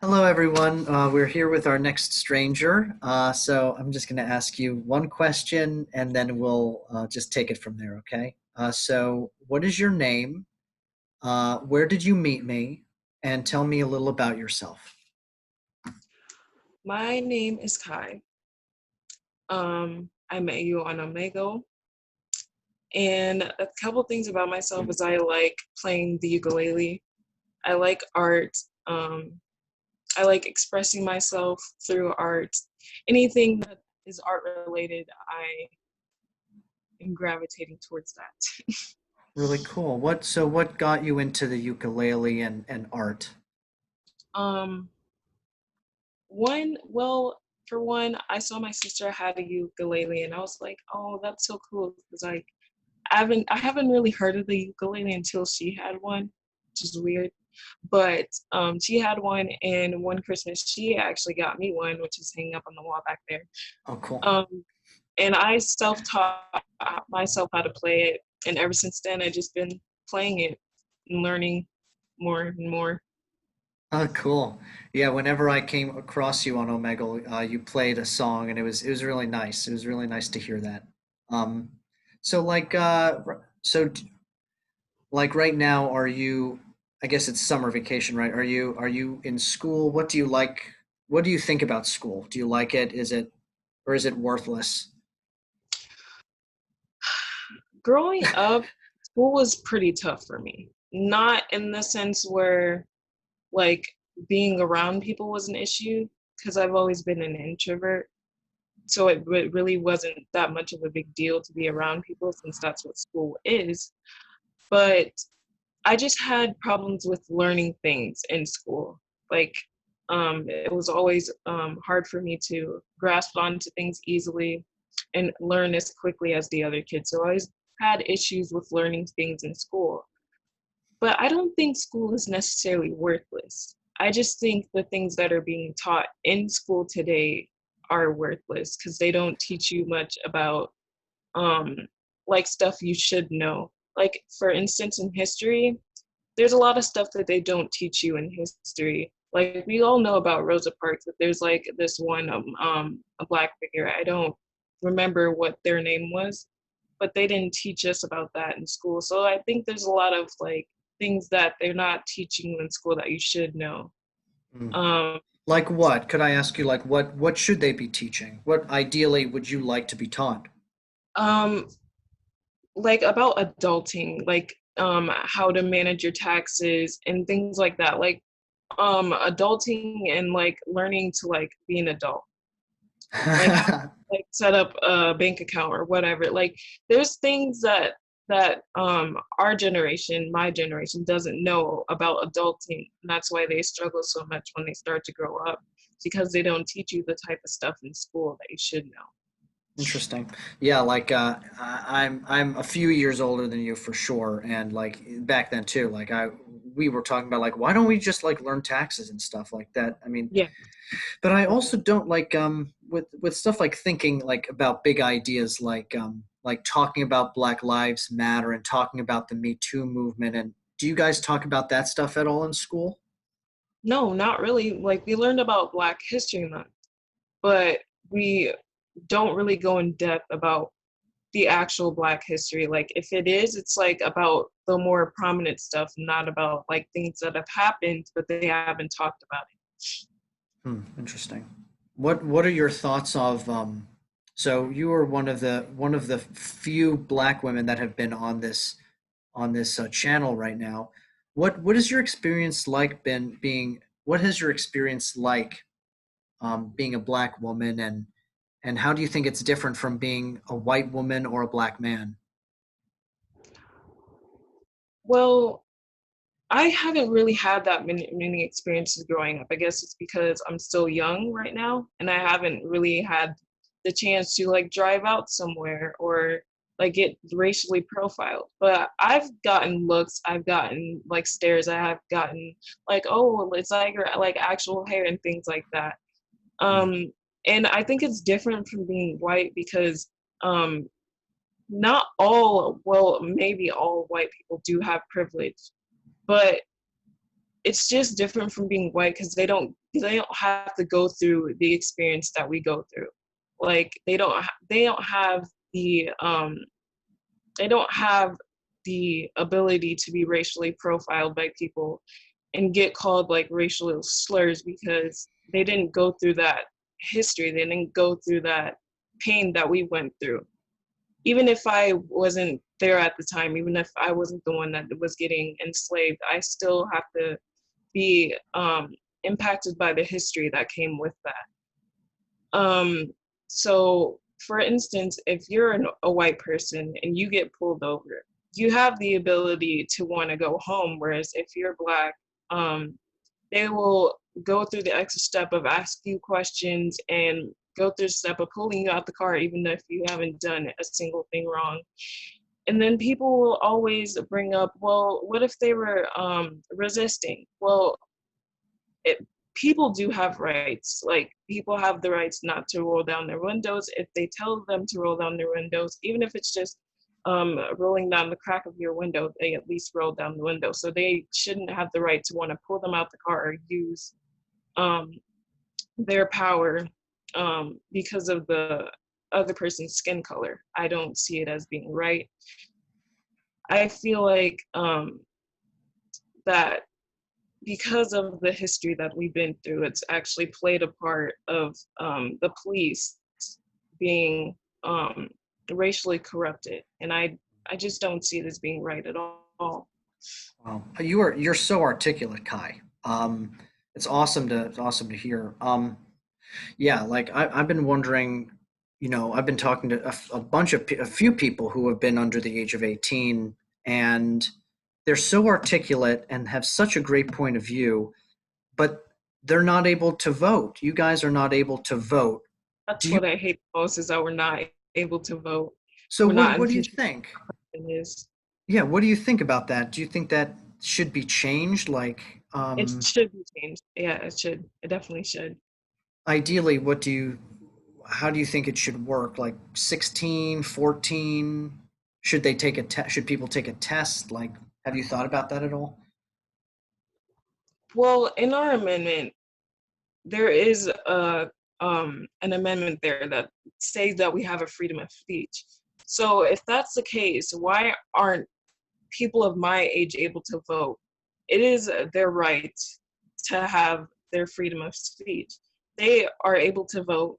Hello, everyone. We're here with our next stranger. So I'm just going to ask you one question and then we'll just take it from there, okay? So, what is your name? Where did you meet me? And tell me a little about yourself. My name is Kai. I met you on Omegle. And a couple things about myself is I like playing the ukulele. I like art. Um, I like expressing myself through art. Anything that is art related, I am gravitating towards that. Really cool. What got you into the ukulele and art? um, for one, I saw my sister had a ukulele, and I was like, "Oh, that's so cool!" Because I haven't really heard of the ukulele until she had one, which is weird. But she had one, and one Christmas she actually got me one, which is hanging up on the wall back there. Oh, cool. Um, and I self-taught myself how to play it, and ever since then I've just been playing it and learning more and more. Oh, cool. Yeah, whenever I came across you on Omegle, you played a song and it was really nice. It was really nice to hear that. Um, so like like right now, are you, I guess it's summer vacation, right? Are you in school? What do you like? What do you think about school? Do you like it? Or is it worthless? Growing up, school was pretty tough for me. Not in the sense where like being around people was an issue, because I've always been an introvert. So it really wasn't that much of a big deal to be around people since that's what school is. But I just had problems with learning things in school. Like, it was always hard for me to grasp onto things easily and learn as quickly as the other kids. So I always had issues with learning things in school. But I don't think school is necessarily worthless. I just think the things that are being taught in school today are worthless because they don't teach you much about um, like stuff you should know. Like for instance, in history, there's a lot of stuff that they don't teach you in history. Like we all know about Rosa Parks, but there's like this one a black figure. I don't remember what their name was, but they didn't teach us about that in school. So I think there's a lot of like things that they're not teaching you in school that you should know. Hmm. Um, Like what? Could I ask you like what should they be teaching? What ideally would you like to be taught? um, like about adulting, like how to manage your taxes and things like that. Like adulting and like learning to like be an adult. Like how like set up a bank account or whatever. Like there's things that our generation, my generation, doesn't know about adulting, and that's why they struggle so much when they start to grow up, because they don't teach you the type of stuff in school that you should know. Interesting. Yeah, like I'm a few years older than you for sure, and like back then too. Like we were talking about like why don't we just like learn taxes and stuff like that? I mean, Yeah. but I also don't like with stuff like thinking like about big ideas like talking about Black Lives Matter and talking about the Me Too movement. And do you guys talk about that stuff at all in school? No, not really. Like we learned about Black History Month, but we don't really go in depth about the actual Black history. Like if it is, it's like about the more prominent stuff, not about like things that have happened, but they haven't talked about it. Hmm, interesting. What are your thoughts of so you are one of the few black women that have been on this channel right now. What is your experience like been being what has your experience like being a black woman and how do you think it's different from being a white woman or a black man? Well, I haven't really had that many experiences growing up. I guess it's because I'm still young right now and I haven't really had the chance to like drive out somewhere or like get racially profiled. But I've gotten looks, I've gotten like stares, I have gotten like, oh, it's like actual hair and things like that. Mm. Um, and I think it's different from being white because um, not all, well, maybe all white people do have privilege, but it's just different from being white because they don't have to go through the experience that we go through. Like they don't have the they don't have the ability to be racially profiled by people and get called like racial slurs because they didn't go through that history. They didn't go through that pain that we went through. Even if I wasn't there at the time, even if I wasn't the one that was getting enslaved, I still have to be impacted by the history that came with that. So, for instance, if you're a white person and you get pulled over, you have the ability to want to go home. Whereas if you're black, um, they will go through the extra step of asking you questions and go through the step of pulling you out the car, even if you haven't done a single thing wrong. And then people will always bring up, well, what if they were resisting? Well, it, people do have rights. Like people have the rights not to roll down their windows if they tell them to roll down their windows, even if it's just rolling down the crack of your window. They at least roll down the window, so they shouldn't have the right to want to pull them out the car or use um, their power because of the other person's skin color. I don't see it as being right. I feel like that because of the history that we've been through, it's actually played a part of the police being um, racially corrupted, and I just don't see it as being right at all. Wow, you're so articulate, Kai. It's awesome to hear. Yeah, like I've been wondering, I've been talking to a bunch of a few people who have been under the age of 18, and they're so articulate and have such a great point of view, but they're not able to vote. You guys are not able to vote. That's Do you? what I hate most is that we're not able to vote. So We're not in what do you control think? of this. Yeah, what do you think about that? Do you think that should be changed? Like, It should be changed. Yeah, it should. It definitely should. ideally, how do you think it should work? Like 16, 14? Should they take a test? Should people take a test? Like, have you thought about that at all? Well, in our amendment, there is an amendment there that says that we have a freedom of speech. So if that's the case, why aren't people of my age able to vote? It is their right to have their freedom of speech. They are able to vote,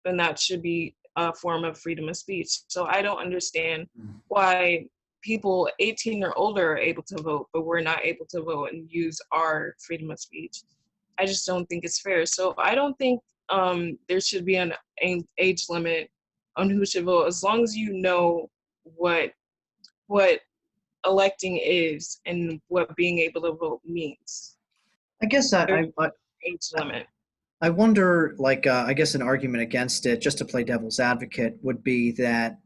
then that should be a form of freedom of speech. So I don't understand why people 18 or older are able to vote, but we're not able to vote and use our freedom of speech. I just don't think it's fair. So I don't think there should be an age limit on who should vote, as long as you know what what electing is and what being able to vote means. I guess There's no age limit. I wonder, like, I guess an argument against it, just to play devil's advocate, would be that,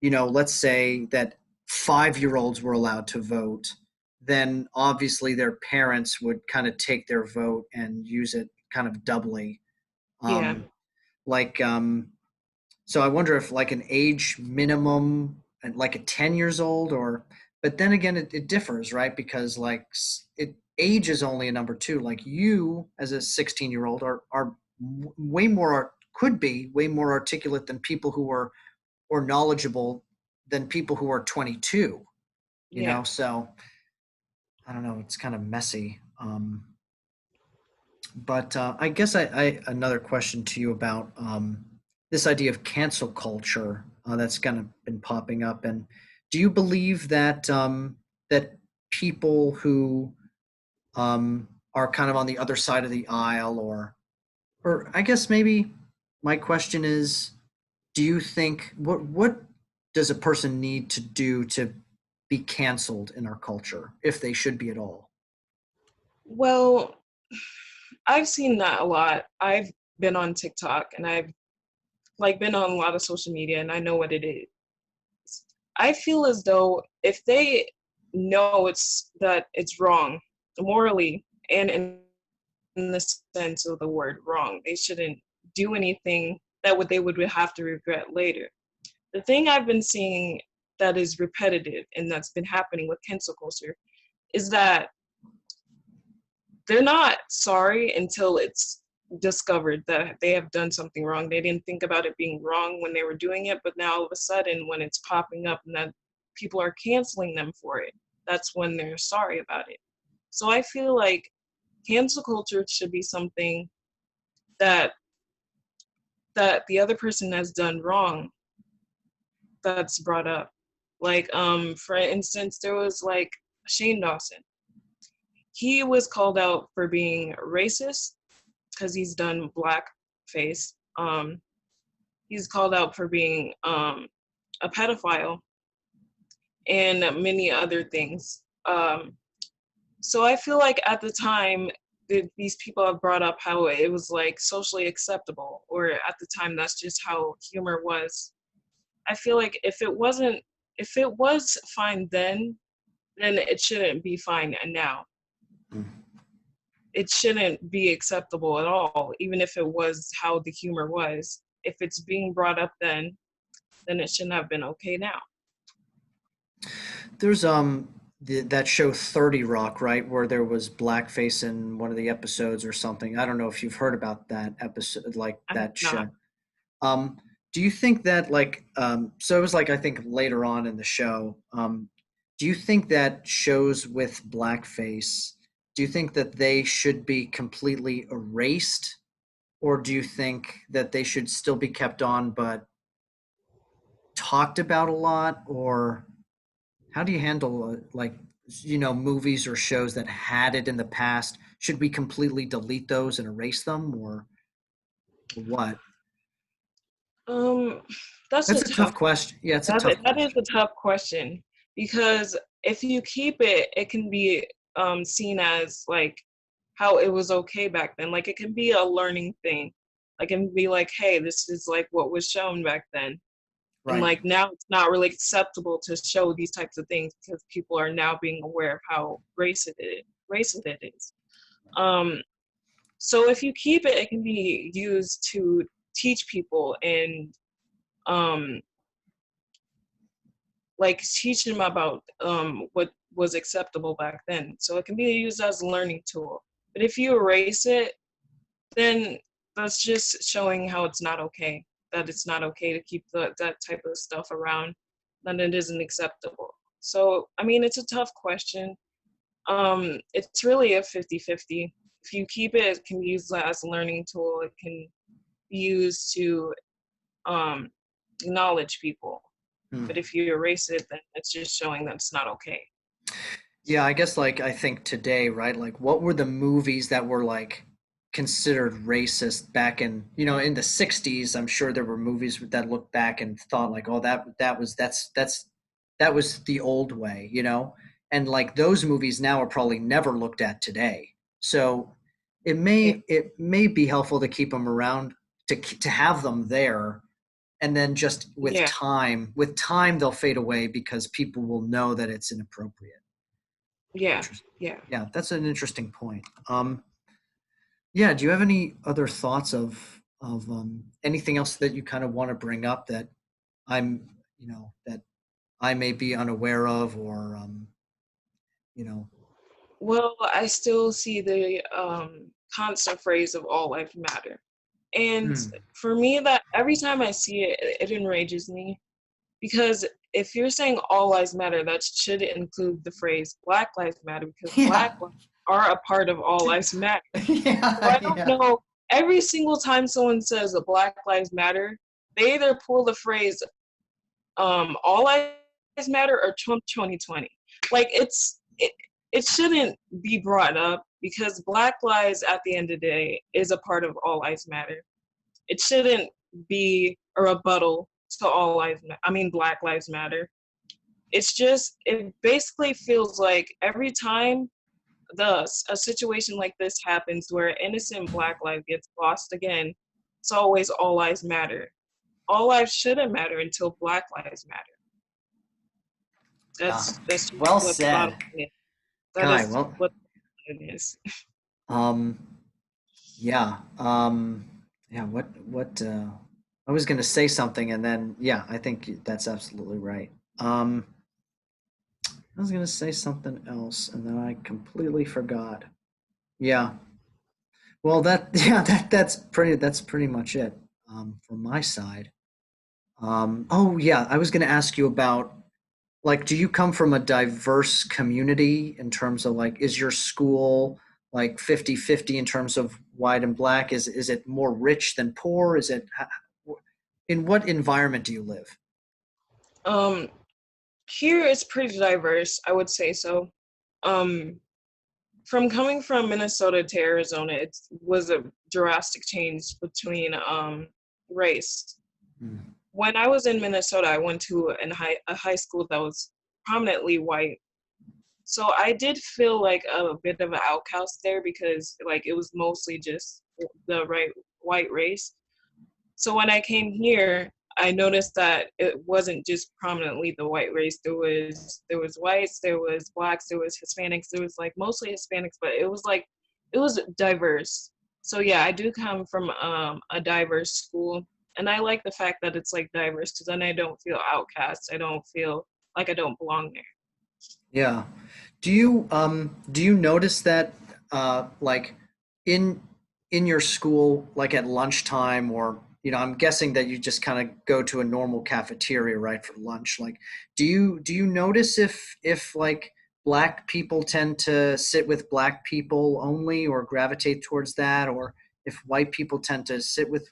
let's say that 5-year-olds were allowed to vote, then obviously their parents would kind of take their vote and use it kind of doubly. Yeah, Um, like, so I wonder if like an age minimum, like a 10 years old, or, but then again, it differs, right? Because like age is only a number two. Like you as a 16-year-old are way more, could be way more articulate than people who are, or knowledgeable than people who are 22, yeah. So I don't know. It's kind of messy. But I guess another question to you about this idea of cancel culture that's kind of been popping up, and do you believe that that people who are kind of on the other side of the aisle, or I guess maybe my question is, do you think what does a person need to do to be canceled in our culture, if they should be at all? Well, I've seen that a lot. I've been on TikTok and I've like been on a lot of social media and I know what it is. I feel as though if they know it's wrong morally and in the sense of the word wrong, they shouldn't do anything that they would have to regret later. The thing I've been seeing that is repetitive and that's been happening with cancel culture is that they're not sorry until it's discovered that they have done something wrong. They didn't think about it being wrong when they were doing it, but now all of a sudden, when it's popping up and that people are canceling them for it, that's when they're sorry about it. So I feel like cancel culture should be something that the other person has done wrong that's brought up. Like, for instance, there was like Shane Dawson. He was called out for being racist because he's done blackface. He's called out for being a pedophile and many other things. So I feel like at the time, these people have brought up how it was like socially acceptable, or at the time that's just how humor was. I feel like if it was fine then it shouldn't be fine now. It shouldn't be acceptable at all, even if it was how the humor was. If it's being brought up then it shouldn't have been okay now. There's that show 30 Rock, right, where there was blackface in one of the episodes or something. I don't know if you've heard about that episode, like I have that not. show. Um, do you think that like so it was like I think later on in the show, do you think that shows with blackface, do you think that they should be completely erased, or do you think that they should still be kept on but talked about a lot, or how do you handle like movies or shows that had it in the past? Should we completely delete those and erase them, or what? Um, that's a That's a tough tough. question. Yeah, it's a That tough that is question. a tough question because if you keep it, it can be seen as like how it was okay back then. Like it can be a learning thing. Like it can be like, hey, this is like what was shown back then. And Right. like now it's not really acceptable to show these types of things because people are now being aware of how racist it is. Um, so if you keep it, it can be used to teach people and um, like teach them about what was acceptable back then. So it can be used as a learning tool. But if you erase it, then that's just showing how it's not okay. That it's not okay to keep that type of stuff around. Then it isn't acceptable. So I mean, it's a tough question. It's really a 50-50. If you keep it, it can be used as a learning tool. It can be used to um, acknowledge people. But Hmm. if you erase it, then it's just showing that it's not okay. Yeah, I guess like I think today, right? Like what were the movies that were like considered racist back in the 60s? I'm sure there were movies that looked back and thought like, "Oh, that was the old way." And like those movies now are probably never looked at today. So Yeah, it may be helpful to keep them around, to have them there, and then just yeah, with time they'll fade away because people will know that it's inappropriate. yeah, Interesting. yeah. Yeah, that's an interesting point. Yeah, do you have any other thoughts of anything else that you kind of want to bring up that that I may be unaware of, or you know, Well, I still see the constant phrase of all life matter. And hmm. for me, that every time I see it, it enrages me because if you're saying all lives matter, that should include the phrase Black Lives Matter because Black Yeah, lives are a part of all lives matter. So yeah, I don't yeah, know. Every single time someone says that Black Lives Matter, they either pull the phrase all lives matter or Trump 2020. Like it shouldn't be brought up because Black lives at the end of the day is a part of all lives matter. It shouldn't be a rebuttal to all lives. I mean, Black lives matter. It's just it basically feels like every time a situation like this happens where innocent Black life gets lost again, it's always all lives matter. All lives shouldn't matter until Black lives matter. yeah. That's just Well what the bottom said, line is. That Guy. is Well, what it is. um, yeah, yeah. I was going to say something, and then yeah, I think that's absolutely right. Um, I was going to say something else, and then I completely forgot. Yeah. Well, that yeah, that's pretty much it from my side. Oh yeah, I was going to ask you about like, do you come from a diverse community in terms of like, is your school like 50-50 in terms of white and black? Is it more rich than poor? In what environment do you live? Um, Here it's pretty diverse, I would say so. Um, from coming from Minnesota to Arizona, it was a drastic change between race. Hmm. When I was in Minnesota, I went to a high school that was prominently white. So I did feel like a bit of an outcast there because like it was mostly just the right white race. So when I came here, I noticed that it wasn't just prominently the white race. There was whites, there was blacks, there was Hispanics, there was like mostly Hispanics, but it was diverse. So yeah, I do come from a diverse school, and I like the fact that it's like diverse because then I don't feel outcast. I don't feel like I don't belong there. Yeah. Do you notice that like in in your school, like at lunchtime, or I'm guessing that you just kind of go to a normal cafeteria, right, for lunch. Like, do you notice if like black people tend to sit with black people only or gravitate towards that, or if white people tend to sit with,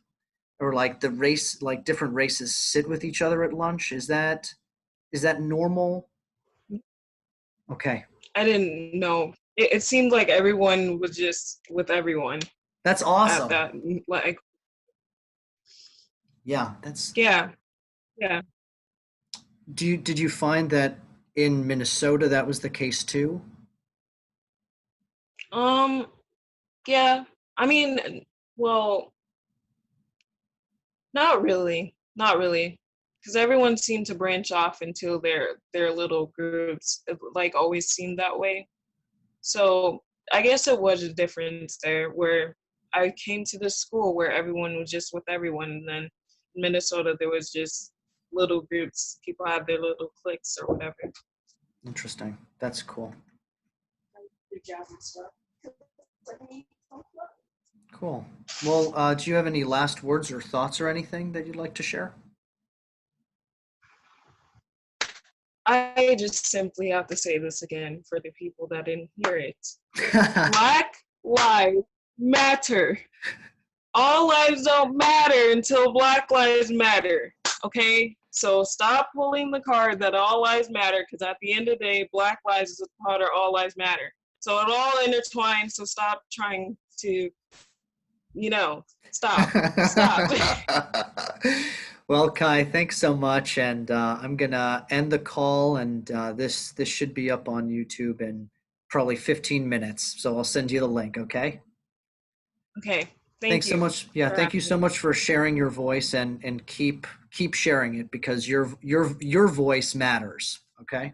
or like the race, like different races sit with each other at lunch? Is that normal? Okay. I didn't know. It seemed like everyone was just with everyone That's at awesome. that. Like, Yeah, that's yeah, yeah. did you find that in Minnesota that was the case too? Um, yeah. I mean, well, not really, not really, because everyone seemed to branch off into their little groups. It, like always seemed that way. So I guess it was a difference there, where I came to this school where everyone was just with everyone, and then in Minnesota there was just little groups. People had their little cliques or whatever. Interesting. That's cool. Cool. Well, do you have any last words or thoughts or anything that you'd like to share? I just simply have to say this again for the people that didn't hear it. Black lives matter. All lives don't matter until Black lives matter. Okay? So stop pulling the card that all lives matter, because at the end of the day, Black lives is a part of all lives matter. So it all intertwines. So stop trying to, stop. Stop. Well, Kai, thanks so much, and I'm gonna end the call, and this should be up on YouTube in probably 15 minutes. So I'll send you the link. Okay. Okay. Thank Thanks so you much. Yeah, for thank you having so me. much for sharing your voice, and keep sharing it because your voice matters. Okay.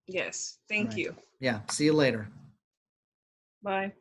Yes. All Thank right. you. Yeah. See you later. Bye.